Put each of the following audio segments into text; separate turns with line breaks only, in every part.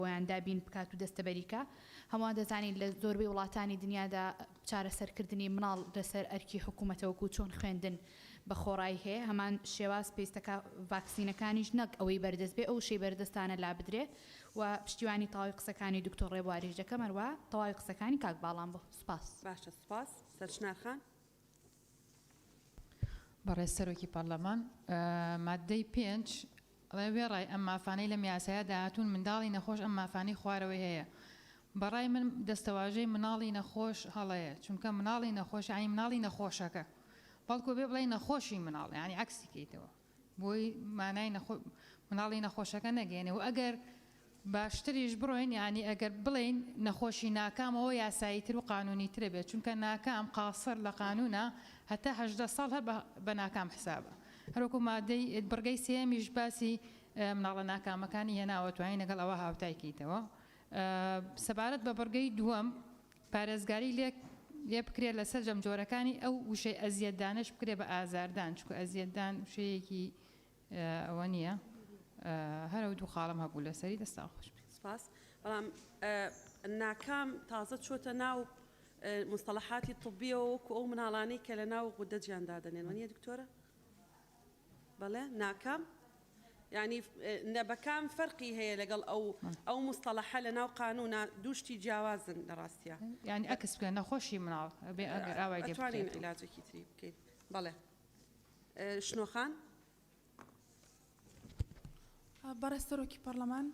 ویان دابین بکات و دەستەبەریکە هەمووان دەزانین لە زۆربەی وڵاتانی دنیادا چارەسەرکردنی مناڵ لەسەر ئەرکی حکوومەتەوەکو چۆن خوێندن بە خۆڕایی هەیە هەمان شێواز پێویستەکە ڤاکسینەکانیش نەک ئەوەی بەردەست بێ ئەو شەی بەردەستانە لا بدرێ و پشتیوانی تەواوی قسەکانی دکتۆر ڕێبواریش دەکەم هەروە تەواوی قسەکانی کاک باڵام بۆ سوپاس.
باشە سوپاس. سەرچنارخان.
بەڕێز سەرۆکی پەرلەمان مادەی 5 ئەڵێ وێڕای ئەم مافانەی لە میاسایە داهاتوون منداڵی نەخۆش ئەم مافانەی خوارەوەی هەیە بەڕای من دەستەواژەی مناڵی نەخۆش هەڵەیە چونکە مناڵی نەخۆش ینی مناڵی نەخۆشەکە بەڵکو بێ بڵێ نەخۆشی مناڵ ینی عکسی کەیتەوە بۆی مانای مناڵی نەخۆشەکە نەگەێنێ و ئەگەر باشتریش بڕۆین ینی ئەگەر بڵین نەخۆشی ناکامەوە یاساییتر و قانونی ترە بێت چونکە ناکام قاسر لە قانونە هەتا 18 ساڵ هەر بە ناکام حسابە هەروکو مادەی بڕگەی سێمیش باسی مناڵە ناکامەکانی هێناوە توانین لەگەڵ ئەوە هاوتایکەیتەوە سەبارەت بە بڕگەی دووەم پارێزگاری لێ بکرێت لەسەر جەمجۆرەکانی ئەو وشەی ئەزیەتدانش بکرێ بە ئازاردان چکە ئەزیەتدان وشەیەکی ئەوە نییە هەرە دوو خاڵم هەبوو لەسەری دەستا خۆش
سپاس. بەڵام ناکام تازە چۆتە ناو مستەڵەحاتی طبیەوە وەکو ئەو مناڵانەی کە لە ناو غودە گیاندا دەنێن وەنیە دکتۆرە؟ بەڵێ ناکام ینی نەبەکام فەرقی هەیە لەگەڵ ئەو مستەڵەحە لە ناو قانونە دووشتی جیاوازن لە ڕاستیە
ینی ئەکس بکەن نەخۆشی مناڵ بێ ئەگەر ئاوای
دەتوانین عیلاجێکی تری بکەیت. بەڵێ شنۆخان.
بەڕێز سەرۆکی پەرلەمان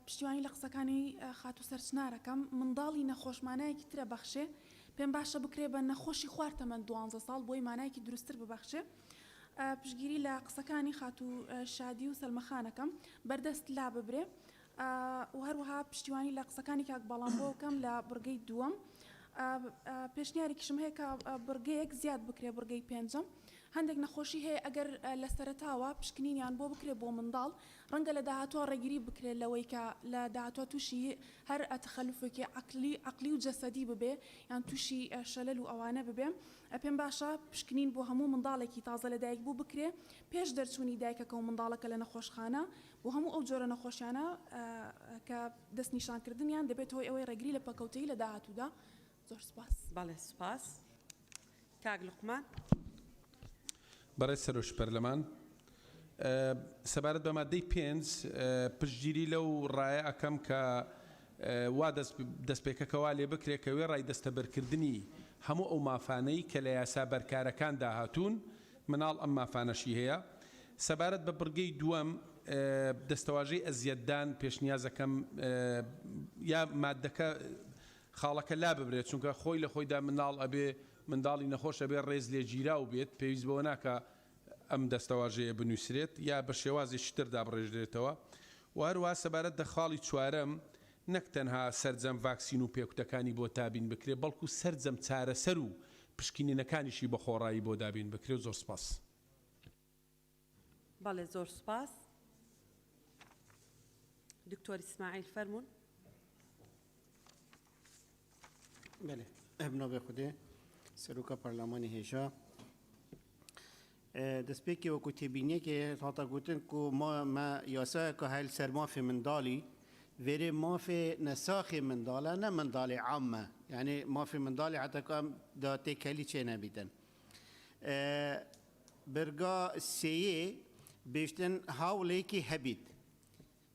پشتیوانی لە قسەکانی خاتو سەرچنارەکەم منداڵی نەخۆشمانایەکی ترە بەخشێ پێم باشە بکرێ بە نەخۆشی خوار تەمەەن 12 ساڵ بۆی مانایەکی دروستتر ببەخشێ. پشگیری لە قسەکانی خاتو شادی و سەلمەخانەکەم بەردەست لا ببرێ و هەروەها پشتیوانی لە قسەکانی کاک باڵام بۆ بکەم لە بڕگەی دووەم پێشنیارێکیشم هەیە کە بڕگەیەک زیاد بکرێ بڕگەی پێنجەم هەندێک نەخۆشی هەیە ئەگەر لە سەرەتاوە پشکنینیان بۆ بکرێ بۆ منداڵ ڕەنگە لە داهاتوە ڕێگیری بکرێت لەوەی کە لە داهاتوە تووشی هەر ئەتەخەلوفێکی عقلی و جەسەدی ببێ یان تووشی شەلەل و ئەوانە ببێ پێم باشە پشکنین بۆ هەموو منداڵێکی تازە لە دایک بوو بکرێ پێش دەرچوونی دایکەکە و منداڵەکە لە نەخۆشخانە بۆ هەموو ئەو جۆرە نەخۆشیانە کە دەست نیشانکردنیان دەبێت هۆی ئەوەی ڕێگری لە پەکەوتەی لە داهاتوودا. زۆر سپاس.
بەڵێ سپاس. کاک لوقمان.
بەڕێز سەرۆکی پەرلەمان سەبارەت بە مادەی 5 پشتگیری لەو ڕایە ئەەکەم کە وا دەستپێکەکەوا لێ بکرێت کە وێ ڕای دەستەبەرکردنی هەموو ئەو مافانەی کە لە یاسا بەرکارەکان داهاتوون مناڵ ئەم مافانەشی هەیە. سەبارەت بە بڕگەی دووەم دەستەواژەی ئەزیەتدان پێشنیازەکەم یا مادەکە خاڵەکە لا ببرێت چونکە خۆی لە خۆیدا مناڵ ئەبێ منداڵی نەخۆش ئەبێ ڕێز لێ گیراو بێت پێویست بەوە ناکە ئەم دەستەواژەیە بنووسرێت یا بە شێوازێکی تردا بڕێژرێتەوە و هەروە سەبارەت دە خاڵی چوارەم نەک تەنها سەرجەم ڤاکسین و پێکوتەکانی بۆ تابین بکرێت بەڵکو سەرجەم چارەسەر و پشکنینەکانیشی بە خۆڕایی بۆ دابین بکرێت. زۆر سپاس.
بەڵێ زۆر سپاس. دکتۆر ئیسماعیل فەرمون.
بله ابنو خوده سروکا پارلمانی هێژا دەستپێکی وەکو تێبینیەکێ هاتە گوتن کو ما یاسایەکە هەیل سەر مافێ منداڵی vêrê mafê nesaxê mindal e ne mindalê am me yani mafê mindalê heta em da têkelî çê nebîtin. Birga sêyê bêştin hawlêkî hebît.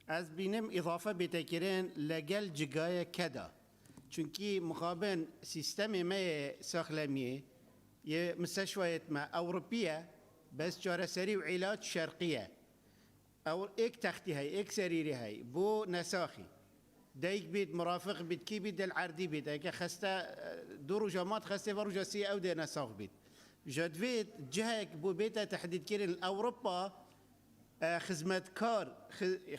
Ez bînim îzafe bêtekirin legel cigayê keda. Çünkü mukaben sistemê me yê saxlemiyê yê müsteşfayet me Ewropiye bes çareserî û îlaç şerqiye. Ew ek textî hey, ek serîrî hey. Bu nesaxî. Dayk bît, murafık bît, kî bît, del erdî bît. Eke xeste du roja mat xeste ve roja sî ew dê nesax bît. Ji divê cihek bû bête tehdîdkirin Ewropa خدمتکار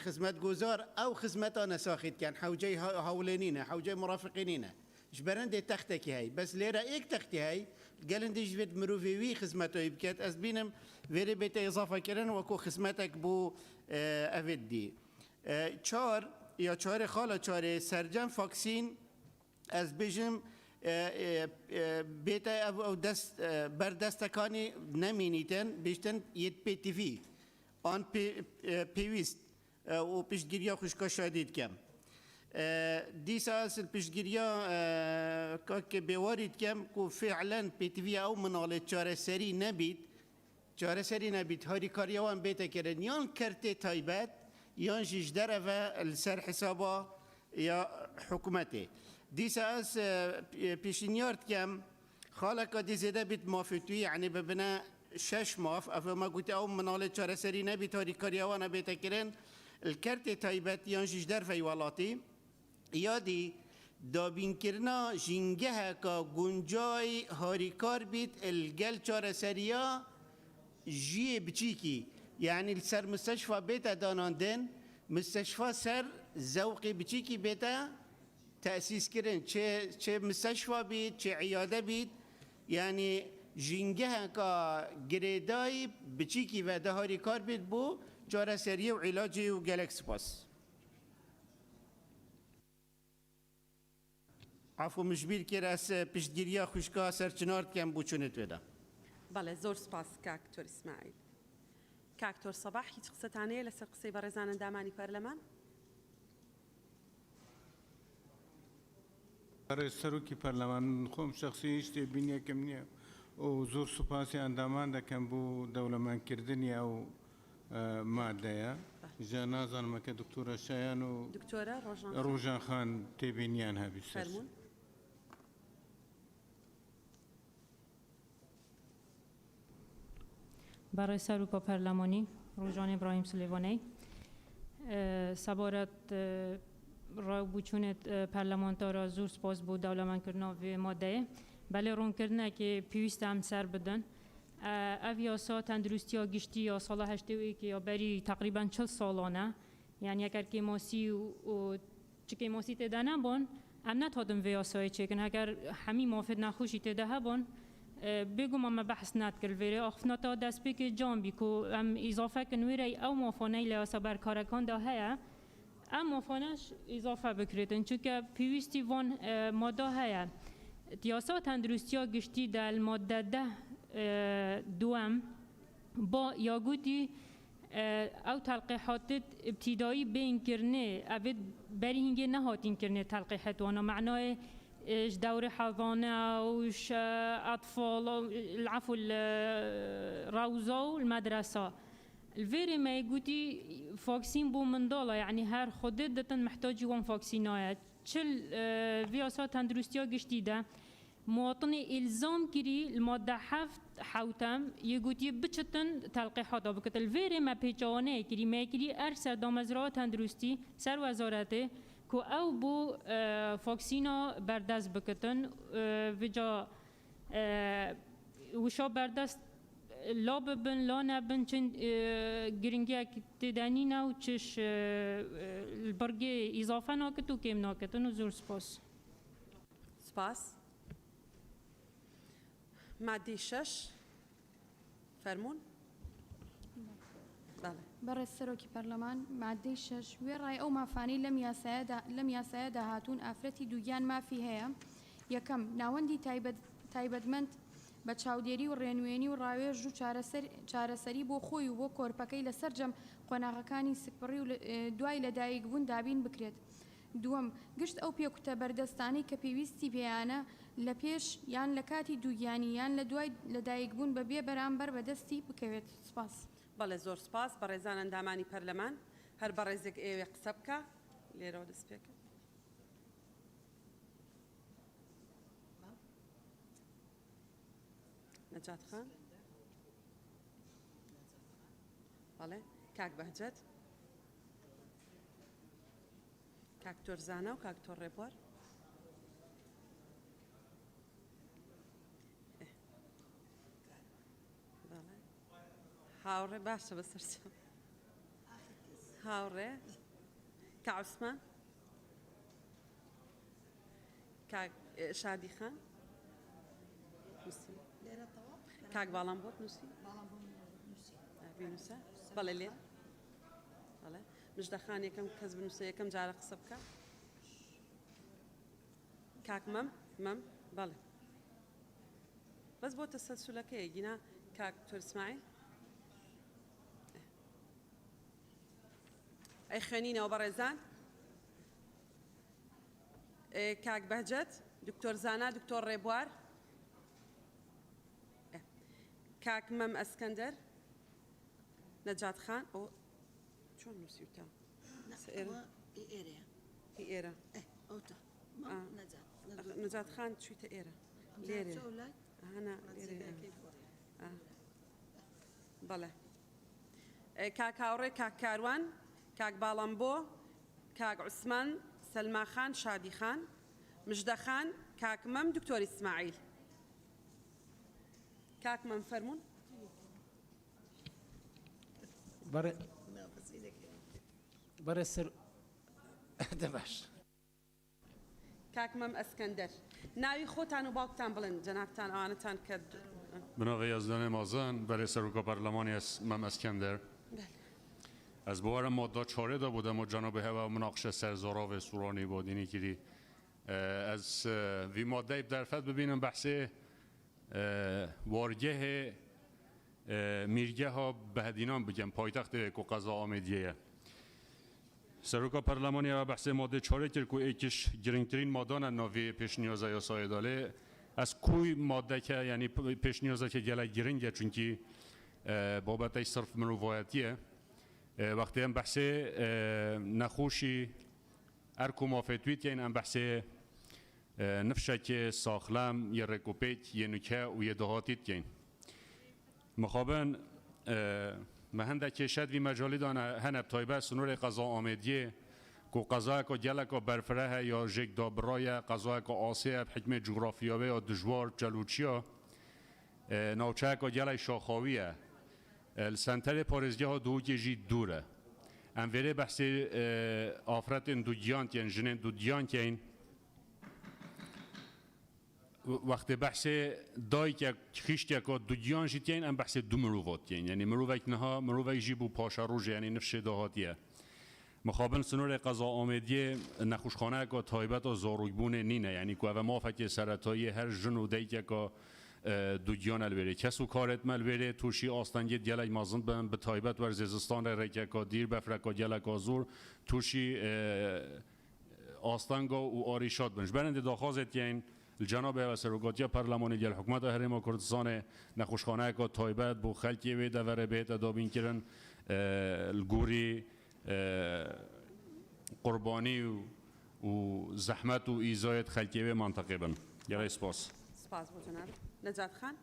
خدمتگزار او خدمت نساخید کن حوجه هولینینه حوجه مرافقینینه جبرنده تخته کی هی بس لیره یک تخته هی گلنده جوید مروفیوی خدمتوی بکت از بینم وری بیت اضافه کردن و کو خدمتک بو افدی چهار یا چهار خاله چهار سرجم فاکسین از بیشم بیت او دست بردستکانی نمینیتن بیشتن یت پی تی وی آن پیویست و پشتگیریا خوشکا شادید کم دیسا اصل پشتگیریا که بیوارید کم که فعلا پیتوی او منال چاره سری نبید چاره سری نبید هاری کاریوان بیتا کرن یان کرته تایبت یان جیجدره و السر حسابا یا حکومته دیسا از پیشنیارد کم خالق دی زده بید مافتوی یعنی ببنا 6 ماف افما قلت او منال چاره سری نبید هاری کاریوان بیتا کرن الكرت تایبت یان جیجدر فی والاتی یادی دابین کرنا جنگه که گنجای هاریکار بید الگل چاره سریا جی بچیکی یعنی سر مستشفى بیتا داناندن مستشفى سر زوقی بچیکی بیتا تأسیس کرن چه مستشفى بید چه عیاده بید یعنی جنگه که گریدای بچیکی و ده هاریکار بید بو چاره سریه و علاجی و گلکس باس عفو مشبیر که راس پشتگیریا خوشکا سرچنارد کم بوچونت ودا
بله زۆر سپاس کاکتۆر ئیسماعیل کاکتۆر سەباح هیچ قسەتانەیە لەسەر قسەی بەڕێزان ئەندامانی پەرلەمان
برای سەرۆکی پەرلەمان من خۆم شخصی هیچ تێبینیەکەم نییە و زۆر سوپاسی ئەندامان دەکەم بۆ دەوڵەمەندکردنی ئەو مادەیە جا نازانم کە دکتۆرە شایان و
دکتۆرە
ڕۆژان خان تێبینیان هەبی
فەرموون
برای سروکا پرلمانی روژان ابراهیم سلیوانی سبارت را بچونت پرلمانتارا زور سپاس بود دولمان کردن و ماده بله رون کردن که پیوست هم سر بدن اویاسا تندرستی ها گشتی یا سال 81 یا بری تقریبا 40 سالانه یعنی اگر که ماسی و چه ماسی تده نبون ام نتادم ویاسای چکن اگر همی مافد نخوشی تده هبون بگم اما بحث نت کرد ویره آخفنا تا دست بی که جان بی که ام اضافه کن ویره او مافانه لیاسا بر کارکان ده هیا ام مافانش اضافه بکردن چونکه پیوستی وان ماده هیا تیاسا تندرستی ها گشتی در ماده ده دوام با یاگوتی او تلقیحات ابتدایی بین کرنه اوید بری هنگه نهاتین کرنه تلقیحات وانا معنای دور حضانة وش أطفال العفو الروضة والمدرسة الفيري ما يقولي فاكسين بو من دولة يعني هر خودت دتن محتاجي وان فاكسينايات شل فياسات تندرستيا جديدة مواطني إلزام كري المادة حوتم يقولي بتشتن تلقيحات بكت الفيري ما بيجاونه كري ما كري أرسل دامزرات تندرستي سر وزارته کو او بو فاکسینا بردست بکتن وجا وشا بردست لا ببن لا نبن چند گرنگی تدانی نو چش البرگی اضافه ناکت و کم ناکتن و زور سپاس
سپاس مادی 6 فرمون بله
برای سەرۆکی پەرلەمان مادەی 6 وێ ڕای ئەو مافانەی لەم یاسایەدا هاتوون ئافرەتی دووگیان مافی هەیە یەکەم ناوەندی تایبەتمەند بە چاودێری و ڕێنوێنی و ڕاوێژ و چارەسەری بۆ خۆی و بۆ کۆرپەکەی لەسەر جەم قۆناغەکانی سکپڕی و دوای لەدایکبوون دابین بکرێت دووەم گشت ئەو پێکوتە بەردەستانەی کە پێویستی پێیانە لە پێش یان لە کاتی دووگیانی یان لە دوای لەدایکبوون بەبێ بەرامبەر بەدەستی بکەوێت سپاس
بەڵێ زۆر سپاس بەڕێزان ئەندامانی پەرلەمان هەر بەڕێزێک ئێوێ قسە بکە لێرەوە دەست پێکە نەجات خان بەڵێ کاک بەهجەت کاک تۆرزانە و کاک تۆڕ ڕێبوار هاوڕێ باشە بەسەرچەم هاوڕێ کاک عوسمان کاک شادی خان کاک باڵام بۆت نووسی بینووسە بەڵێ لێ بەڵێ مژدە خان یەکەم کەس بنووسە یەکەم جارە قسە بکە کاک مەم بەڵێ بەس بۆ تەسەلسولەکەی گینا کاک تۆر ئیسماعیل ئەی خوێنینەوە بەڕێزان کاک بەهجەت دکتۆر زانا دکتۆر ڕێبوار کاک مەم ئەسکەندەر نەجات خان ئەو چۆن نووسیوتە ئێرە نەجات خان چوویتە ئێرە لێرێ هەنا لێرێ بەڵێ کاک هاوڕێ کاک کاروان کاک باڵەمبۆ کاک عوسمان سەلما خان شادی خان مژدە خان کاک مەم دکتۆر ئیسماعیل کاک مەم فەرموون
برای سر دباش
کاک مەم ئەسکەندەر ناوی خۆتان و باوکتان بڵێن جەنابتان ئەوانەتان کرد
بناغی یازدان مازن برای سروکا پارلمانی از مم اسکندر از بوار ماده 4 دا بودم و جناب هوا مناقشه سرزارا و سورانی بود اینی که از وی ماده درفت ببینم بحث وارگه میرگه ها بهدینان بگم پایتخت کو قضا آمدیه سروکا پارلمانی و بحث ماده 4 که یکیش گرینگترین مادان ناوی پیش نیازه یا سایداله از کوی ماده که یعنی پیش نیازه که گله گرینگه چونکی بابت صرف مروایتیه وقتی هم بحث نخوشی ارکو مافتویت یعنی هم بحث نفشه که ساخلم یه رکوپیت یه نکه و یه دهاتیت یعنی مخابن مهنده که شد وی مجالی دانه هنب تایبه سنور قضا آمدیه که قضا که گله که برفره یا جک دابرای قضا که آسیه بحکم جغرافیاوی یا دجوار جلوچیا نوچه که گله شاخاویه السنتر پارزگاه ها دو جی دوره انوره بحث آفرت دودیان یعنی جنین دودیان که این وقتی بحث دای که خیشت که دودیان جیت این ام بحث دو مروات یعنی مروک نها مروک جیبو پاشا روز یعنی نفش دهاتیه مخابن سنور قضا آمدیه نخوشخانه که تایبت و زارویبون نینه یعنی که ما فکر سرطایی هر جن و دی که دوگیان البری کسو کارت ملبری توشی آستانگی دیالای مازن به تایبت ورزستان رکا دیر بفرکا دیالک زور توشی آستانگا و آریشات بنش برنده داخوازت یعنی الجناب و سروگاتیا پارلمانی دیال حکومت هرما کردستان نخوشخانه که تایبت بو خلکی و دوره بیت دابین کردن الگوری قربانی و زحمت و ایزایت خلکی و منطقه بن یعنی سپاس
سپاس بو جناب نجات خان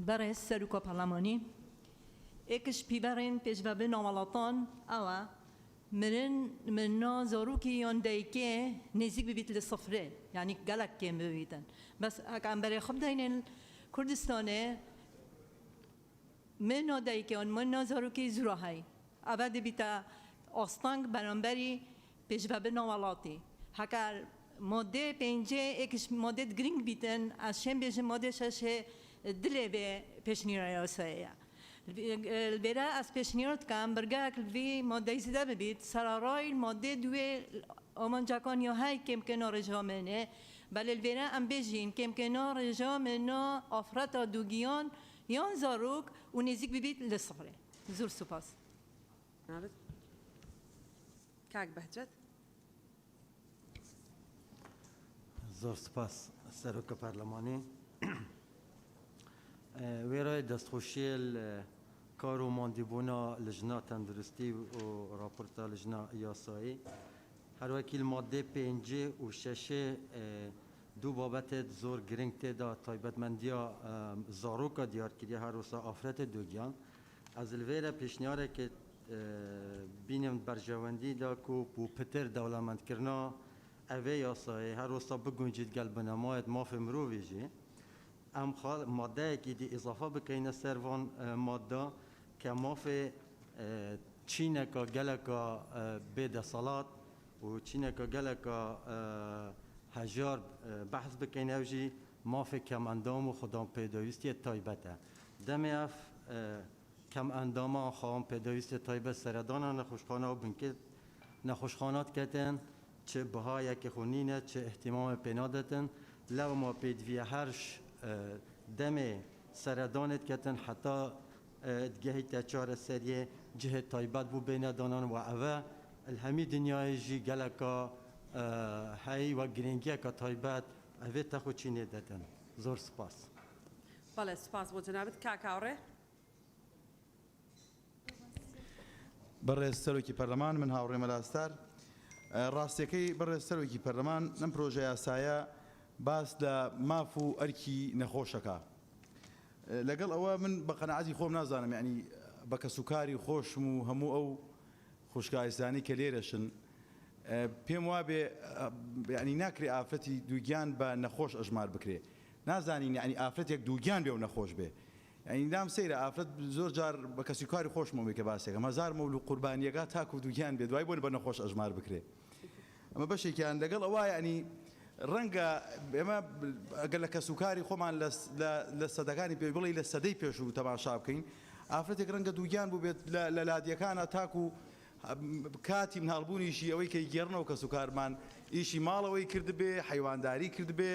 برای سروکا پارلمانی اکش پیبرین پیشوابه نامالاتان اوا من زاروکی یان دیگه نزدیک ببیت لصفره یعنی گلک کم ببیتن بس اگر برای خب داین کردستانه من دیگه آن من زاروکی زراحی اول بیتا آستانگ برانبری پیشوابه نامالاتی هکر ماده پنجه اکش ماده گرینگ بیتن از شم بیش ماده شش دلی به پیشنیار یاسایه البته از پیشنیارت کم برگه کلوی ماده زده ببید سرارای ماده دوی آمان جاکان یا های کم کنار جامنه بله البته ام بیشین کم کنار جامنه آفرات دوگیان یان زاروک و نزدیک ببید لصفره زور سپاس
کاک بهجت
زور سپاس سروک پارلمانی ویرای دستخوشی کار و ماندیبونا لجنه تندرستی و راپورتا لجنه یاسایی هر وکیل ماده 5 و 6 دو بابت زور گرینگ تدا تایبتمندیا زاروکا دیار کردی هر روسا آفرت دوگیان از الویره پیشنیاره که بینیم برجواندی دا کو بو پتر دولمند کرنا اوه یاسایی هر روسا بگنجید قلب نمایت ماف مروی جی ام ماده که دی اضافه بکنه سروان ماده که ماف چینه که گلکا بید صلات و چینه که گلکا هجار بحث بکنه اوجی ماف کم اندام و خودم پیدایستی تایبته دمی اف کم اندام خواهم پیدایستی تایبت سردان نخوشخانه و بنکت نخوشخانات کتن چه بهای که خونینه چه احتمام پینادتن لو ما پیدوی هرش دم سردانت کتن حتی دگهی تا چهار سریه جه تایبات بو بین دانان و اوه الهمی دنیای جی گلکا هی و گرینگی که تایبات اوه تخو چینه دادن زور سپاس
بەڵێ سپاس بۆ جەنابەت کاکاوڕێ
بەڕێز سەرۆکی پەرلەمان من هاوڕێمە لاستار ڕاستیەکەی بەڕێز سەرۆکی پەرلەمان لەم پرۆژە یاسایە باس لە ماف و ئەرکی نەخۆشەکە لەگەڵ ئەوە من بە قەنەعەتی خۆم نازانم یعنی بە کەسوکاری خۆشم و هەموو ئەو خوشکایستانی کە لێرەشن پێم وابێ یعنی ناکرێ ئافرەتی دووگیان بە نەخۆش ئەژمار بکرێ نازانین یعنی ئافرەتێک دووگیان بێ و نەخۆش بێ یعنی دام سەیرە ئافرەت زۆر جار بە کەسوکاری خۆشمەوەی کە باسێکە هەزار مەول و قوربانیەکە تاکو و دووگیان بێ دوای بۆن بە نەخۆش ئەژمار بکرێ ئەمە بەشێکیان لەگەڵ ئەوە ینی ڕەنگە ئێمە ئەگەر لە کەسوکاری خۆمان لە سەدەکانی پێ بڵێ لە سەدەی پێش و تەماشا بکەین ئافرەتێک ڕەنگە دووگیان بوو بێت لە لادیەکانە تاکو کاتی مناڵبوونیشی ئەوەی کە گێڕنەوە کەسوکارمان ئیشی ماڵەوەی کرد بێ حیوانداری کرد بێ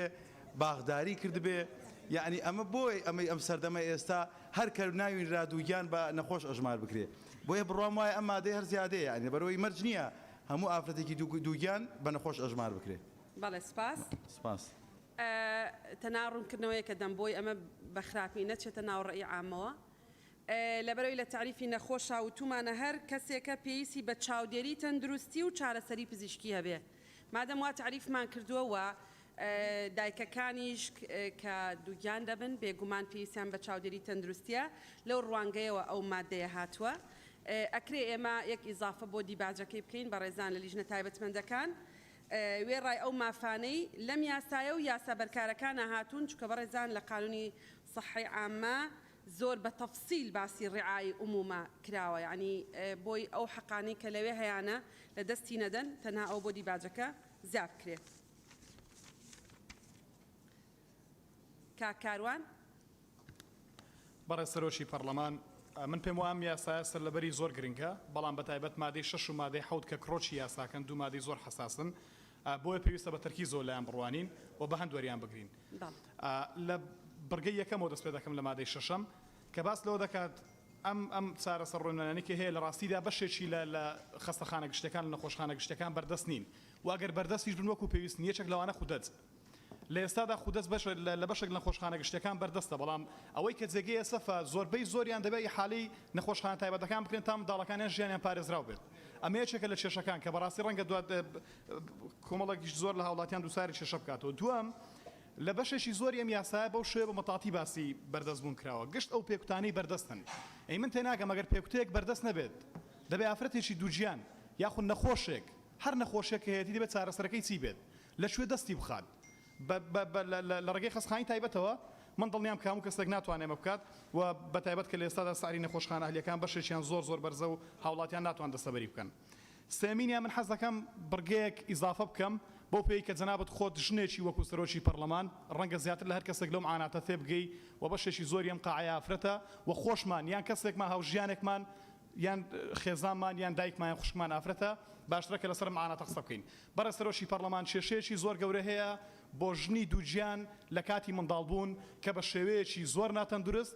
باغداری کرد بێ یعنی ئەمە بۆی ئەمەی ئەم سەردەمە ئێستا هەر کە ناوین رادووگیان بە نەخۆش ئەژمار بکرێ بۆیە بڕوام وایە ئەم مادەی هەر زیادەیە یعنی بەرەوەی مەرج نییە هەموو ئافرەتێکی دووگیان بە نەخۆش ئەژمار بکرێ
بەڵێ سپاس
سپاس
تەناڕوونکردنەوەی کە دەمبۆی ئەمە بە خراپی نەچێتە ناو ڕێی عامەوە لەبەرەوەی لە تعریفی نەخۆشە وتومانە هەر کەسێکە پێویستی بە چاودێری تەندروستی و چارەسەری پزیشکی هەبێ مادەم وا تعریفمان کردووەوە دایکەکانیش کە دووگیان دەبن بێگومان پێویستیان بە چاودێری تەندروستیە لەو ڕوانگەیەوە ئەو مادەیە هاتووە ئەکرێ ئێمە یەک ئیزافە بۆ دیباجەکەی بکەین بە ڕێزان لە لیژنە تایبەتمەندەکان وێڕای ئەو مافانەی لەم یاسایە و یاسا بەرکارەکانە هاتوون چکە بە ڕێزان لە قانونی صحی عامە زۆر بە تەفسیل باسی ڕعای عمومە کراوە یعنی بۆی ئەو حەقانەی کە لەوێ هەیەە لە دەستی نەدەن تەنها ئەو بۆ دیباجەکە زیاد بکرێت کاکاروان
بەڕێز سەرۆکی پەرلەمان من پێم وام یاسایە سەر لەبەری زۆر گرنگە بەڵام بە تایبەت مادەی 6 و مادەی 7 کە کڕۆچی یاساکەن دوو مادەی زۆر حساسن بۆیە پێویستە بە تەرکی زۆر لایەن بڕوانین و بە هەندوەریان بگرین لە بڕگەی یەکەمەوە دەست پێ دەکەم لە مادەی شەشەم کە باس لەوە دەکات ئەم چارەسەر ڕۆنانەی کە هەیە لە ڕاستیدا بەشێکی لە خەستەخانە گشتەکان لە نەخۆشخانە گشتەکان بەردەست نین و ئەگەر بەردەستیش بن وەکو پێویست یەکێک لەوانە خودەت لە ئێستادا خودەست لە بەشێک لە نەخۆشخانە گشتەکان بەردەستە بەڵام ئەوەی کە جێگەی سەفە زۆربەی زۆریان دەبێت حاڵی نەخۆشخانە تایبەتەکان بکرێن تا منداڵەکانیان ژیانیان پارێزراو بێت ئەمە یەکێکە لە کێشەکان کە بەڕاستی ڕەنگە دوات کۆمەڵێکیش زۆر لە هاوڵاتیان دووساری کێشە بکاتەوە دووەم لە بەشێکی زۆری ئەم یاسایە بەو شێوە بە مەتاتی باسی بەردەستبوون کراوە گشت ئەو پێکوتانەی بەردەستن ئەی من تێناگەم ئەگەر پێکوتەیەک بەردەست نەبێت دەبێت ئافرەتێکی دووجیان یاخود نەخۆشێک هەر نەخۆشێک کە هەیەی دەبێت چارەسەرەکەی چی بێت لەکوێ دەستی بخات لە ڕێگەی خەستخانەی تایبەتەوە من دڵنیام کە هەموو کەسێک ناتوانێت ئەمە بکات و بە تایبەت کە لە ئێستادا ساری نەخۆشخانە ئەهلیەکان بەشێکیان زۆر بەرزە و هاوڵاتیان ناتوان دەستەبەری بکەن سێمینیان من حەز دەکەم بڕگەیەک ئیزافە بکەم بۆ پێی کە جەنابەت خۆت ژنێکی وەکو سەرۆکی پەرلەمان ڕەنگە زیاتر لە هەر کەسێک لەم عاناتە تێ بگەی و بەشێکی زۆری ئەم قاعەیە ئافرەتە و خۆشمان یان کەسێکمان هاوژیانێکمان یان خێزانمان یان دایکمان یان خوشکمان ئافرەتە باشترە کە لەسەر عاناتە قسە بکەین بەڕێز سەرۆکی پەرلەمان کێشەیەکی زۆر گەورە هەیە بۆ ژنی دووجیان لە کاتی منداڵبوون کە بە شێوەیەکی زۆر ناتەندروست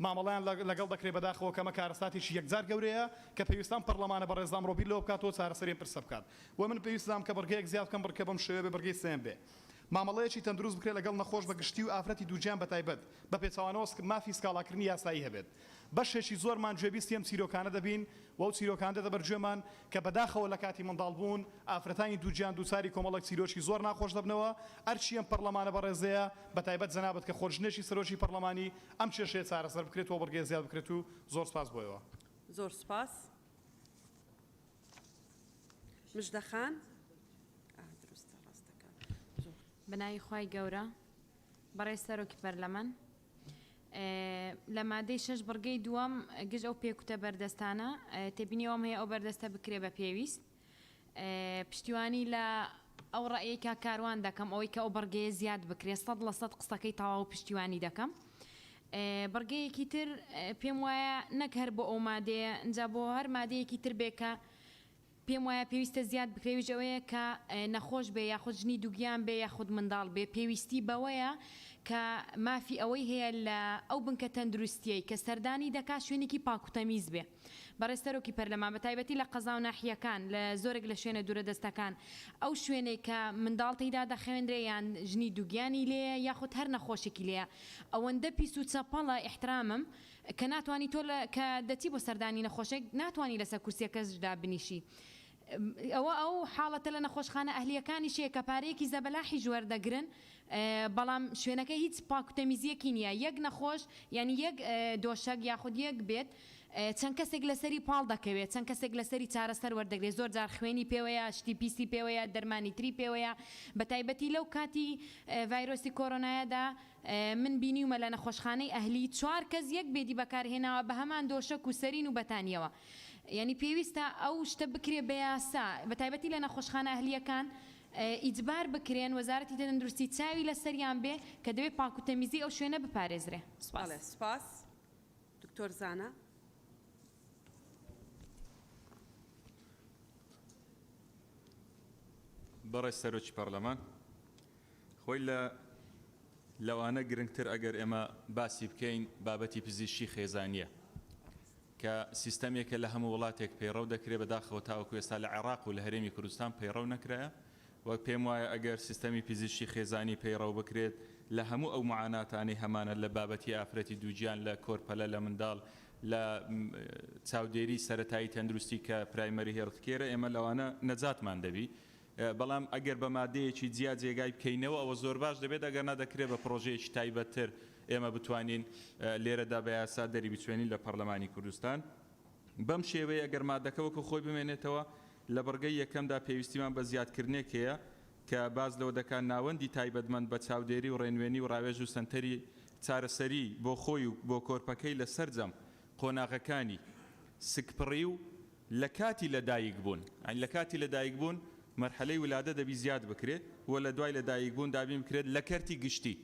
مامەڵیان لەگەڵ دەکرێت بەداخەوە کەمە کارەساتێکی یەکجار گەورەیە کە پێویستان پەرلەمانە بە ڕێزام ڕۆبی لەوە بکاتەوە چارەسەریان پرسە بکات و من پێویستم کە بەرگەیەک زیاد بکەم بڕکە بەم شێوەیە بە بەرگەی سێم بێ مامەڵەیەکی تەندروست بکرێت لەگەڵ نەخۆش بە گشتی و ئافرەتی دووجیان بە تایبەت بە پێچەوانەوە مافی سکاڵاکردنی یاسایی هەبێت بەشێکی زۆرمان گوێبیستی ئەم چیرۆکانە دەبین و ئەو چیرۆکانە دەبەرگوێمان کە بەداخەوە لە کاتی منداڵبوون ئافرەتانی دووجیان دووساری کۆمەڵک چیرۆکی زۆر ناخۆش دەبنەوە ئەرچی ئەم پەرلەمانە بەڕێزەیە بە تایبەت جەنابەت کە خۆشنێکی سەرۆکی پەرلەمانی ئەم کێشەیە چارەسەر بکرێتەوە بەرگەی زیاد بکرێت و زۆر سپاس بۆیەوە
زۆر سپاس مژدەخان
بەناوی خوای گەورە بەڕێز سەرۆکی پەرلەمان لە مادەی 6 بڕگەی دووەم گژ ئەو پێکوتە بەردەستانە تێبینیەوەم هەیە ئەو بەردەستە بکرێ بە پێویست پشتیوانی لە ئەو ڕائەیەکە کاروان دەکەم ئەوەی کە ئەو بڕگەیە زیاد بکرێ 100% قسەکەی تەواو پشتیوانی دەکەم بڕگەیەکی تر پێم وایە نەک هەر بۆ ئەو مادەیە ئەجا بۆ هەر مادەیەکی تر بێکە پێم وایە پێویستە زیاد بکرێویش ئەوەیە کە نەخۆش بێ یاخود ژنی دووگیان بێ یاخود منداڵ بێ پێویستی بەوەیە کە مافی ئەوەی هەیە لە ئەو بنکە تەندروستیەی کە سەردانی دەکات شوێنێکی پاک و تەمیز بێ. بەڕێستەرۆکی پەرلەمان بە تایبەتی لە قەزا و ناحیەکان لە زۆرێک لە شوێنە دوورەدەستەکان ئەو شوێنەی کە منداڵ تێیدا دەخەوێنرێ یان ژنی دووگیانی لێ یاخود هەر نەخۆشێکی لێە ئەوەندە پیس و چەپەڵە ئیحترامم کە ناتوانانی تۆ کە دەچی بۆ سەردانی نەخۆشێک ناتوانانی لەسەر کورسیەکەشدا بنیشی. ئەو حاڵەتە لە نەخۆشخانە ئەهلیەکانی شەیە کە پارەیەکی زەبەلاحی جوەردەگرن بەڵام شوێنەکە هیچ پاک و تەمیزیەکی نییە یەک نەخۆش ینی یەک دۆشەک یاخود یەک بێت چەند کەسێک لەسەری پاڵ دەکەوێت چەند کەسێک لەسەری چارەسەر وەردەگرێت زۆر جار خوێنی پێوەیە شتی پیسی پێوەیە دەرمانی تری پێوەیە بە تایبەتی لەو کاتی ڤایرۆسی کۆرۆنایەدا من بینیومە لە نەخۆشخانەی ئەهلی 4 کەس یەک بێدی بەکارهێناوە بە هەمان دۆشەک و سەرین و بەتانیەوە. یعنی پێویستە ئەو شتە بکرێ بە یاسا بە تایبەتی لە نەخۆشخانە ئەهلیەکان ئیجبار بکرێن وەزارەتی تەندروستی چاوی لە سەریان بێ کە دەوێت پاک و تەمیزی ئەو شوێنە بپارێزرێ.
سپاس. دکتۆر زانە.
بەڕێز سەرۆکی پەرلەمان خۆی لەوانە گرنگتر ئەگەر ئێمە باسی بکەین بابەتی پزیشکی خێزانیە کە سیستەمێکە لە هەموو وڵاتێک پەیڕەو دەکرێت بەداخەوە تاوەکو ئێستا لە عێراق و لە هەرێمی کوردستان پەیڕەو نەکرایە وەک پێم وایە ئەگەر سیستەمی پزیشکی خێزانی پەیڕەو بکرێت لە هەموو ئەو معاناتانی هەمانە لە بابەتی ئافرەتی دووجیان لە کۆرپەلە لە منداڵ لە چاودێری سەرەتایی تەندروستی کە پرایمەری هێڵتکێرە ئێمە لەوانە نەجاتمان دەبی. بەڵام ئەگەر بە مادەیەکی جیا جێگای بکەینەوە ئەوە زۆر باش دەبێت ئەگەر نادەکرێت بە پرۆژەیەکی تایبەتتر ئێمە بتوانین لێرەدا بە یاسا دەری بچێنین لە پەرلەمانی کوردستان. بەم شێوەیە ئەگەر مادەکە وەکو خۆی بمێنێتەوە لە بەڕگەی یەکەمدا پێویستیمان بە زیادکردنێک هەیە کە باز لەوە دەکات ناوەندی تایبەتمەند بە چاودێری و ڕێنوێنی و ڕاوێژ و سنتەری چارەسەری بۆ خۆی و بۆ کۆرپەکەی لە سەرجەم قۆناغەکانی سکپڕی و لە کاتی لەدایک بوون لە کاتی لەدایک بوون مەرحەلەی ولادە دەبی زیاد بکرێت و لە دوای لەدایک بوون دابین بکرێت لە کەرتی گشتی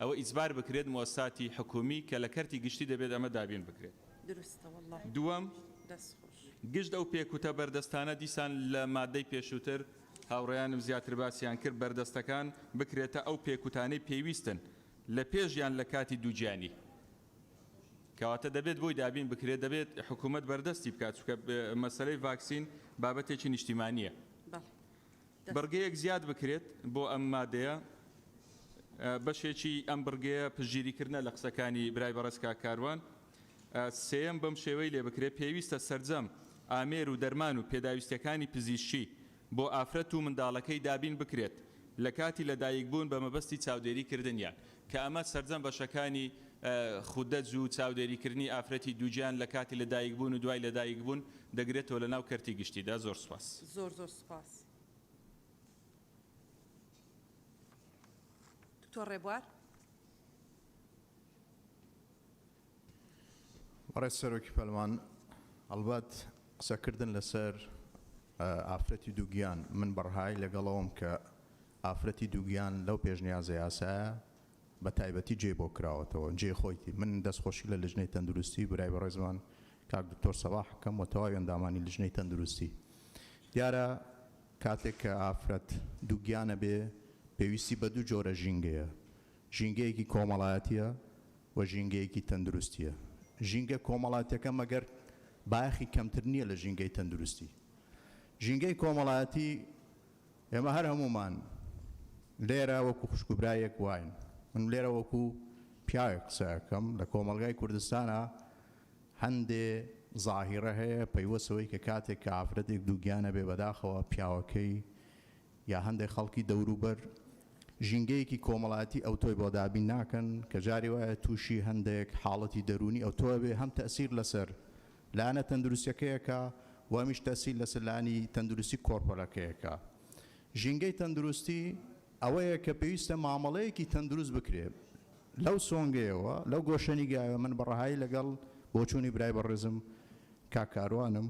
ئەوە ئیجبار بکرێت مؤسساتی حکومی کە لە کەرتی گشتی دەبێت ئەمە دابین بکرێت. دووەم گشت ئەو پێکوتە بەردەستانە دیسان لە مادەی پێشووتر هاوڕێیانم زیاتر باسییان کرد بەردەستەکان بکرێتە ئەو پێکوتانەی پێویستن لە پێشیان لە کاتی دووجیانی کەواتە دەبێت بۆی دابین بکرێت دەبێت حکوومەت بەردەستی بکات چونکە مەسەلەی ڤاکسین بابەتێکی نیشتیمانیە. بەرگەیەک زیاد بکرێت بۆ ئەم مادەیە بەشێکی ئەم بڕگەیە پشگیریکردنە لە قسەکانی برای بەڕێزکا کاروان. سێەم بەم شێوەی لێ بکرێت پێویستە سەرجەم ئامێر و دەرمان و پێداویستەکانی پزیشکی بۆ ئافرەت و منداڵەکەی دابین بکرێت لە کاتی لەدایکبوون بە مەبەستی چاودێریکردنیان کە ئەمە سەرجەم بەشەکانی خودەج و چاودێریکردنی ئافرەتی دووجیان لە کاتی لەدایکبوون و دوای لەدایکبوون دەگرێتەوە لە ناو کەرتی گشتیدا. زۆر سوپاس.
زۆر سوپاس. دکتۆر ڕێبوار.
بەڕێز سەرۆکی پەرلەمان ئەڵبەت قسەکردن لەسەر ئافرەتی دووگیان من بەڕهای لەگەڵەوەم کە ئافرەتی دووگیان لەو پێشنیازە یاسایە بە تایبەتی جێ بۆ کراوەتەوە جێ خۆیتی من دەستخۆشی لە لژنەی تەندروستی برای بەڕێزمان کاک دکتۆر سەباح حکەم و تەواوی ئەندامانی لژنەی تەندروستی دیارە کاتێک کە ئافرەت دووگیانە بێ پێویستی بە دوو جۆرە ژینگەیە ژینگەیەکی کۆمەڵایەتیە و ژینگەیەکی تەندروستیە. ژینگە کۆمەڵایەتەکە مەگەر باەخی کەمتر نییە لە ژینگەی تەندروستی. ژینگەی کۆمەڵایەتی ئێمە هەر هەمومان لێرە وەکو خوشکوبرایەک واین من لێرە وەکو پیاوێک قسەکەم لە کۆمەلگای کوردستانە هەندێ زاهیرە هەیە پەیوەسەوەی کە کاتێک کە ئافرەتێک دووگیانە بێ بەداخەوە پیاوەکەی یا هەندێک خەڵکی دەوروبەر ژینگەیەکی کۆمەڵایەتی ئەو تۆی بۆ دابین ناکەن کە جاری وایە تووشی هەندێک حاڵەتی دەرونی ئەو تۆ بێ هەم تەسیر لەسەر لانە تەندروستیەکەیەکە و هەمیش تەسیر لەسەر لانی تەندروستی کۆرپۆلەکەیەکە. ژینگەی تەندروستی ئەوەیە کە پێویستە مامەڵەیەکی تەندروست بکرێت لەو سۆنگەیەوە لەو گۆشەنیگایە من بەڕەهایی لەگەڵ بۆچوونی برای بەڕێزم کاکاروانم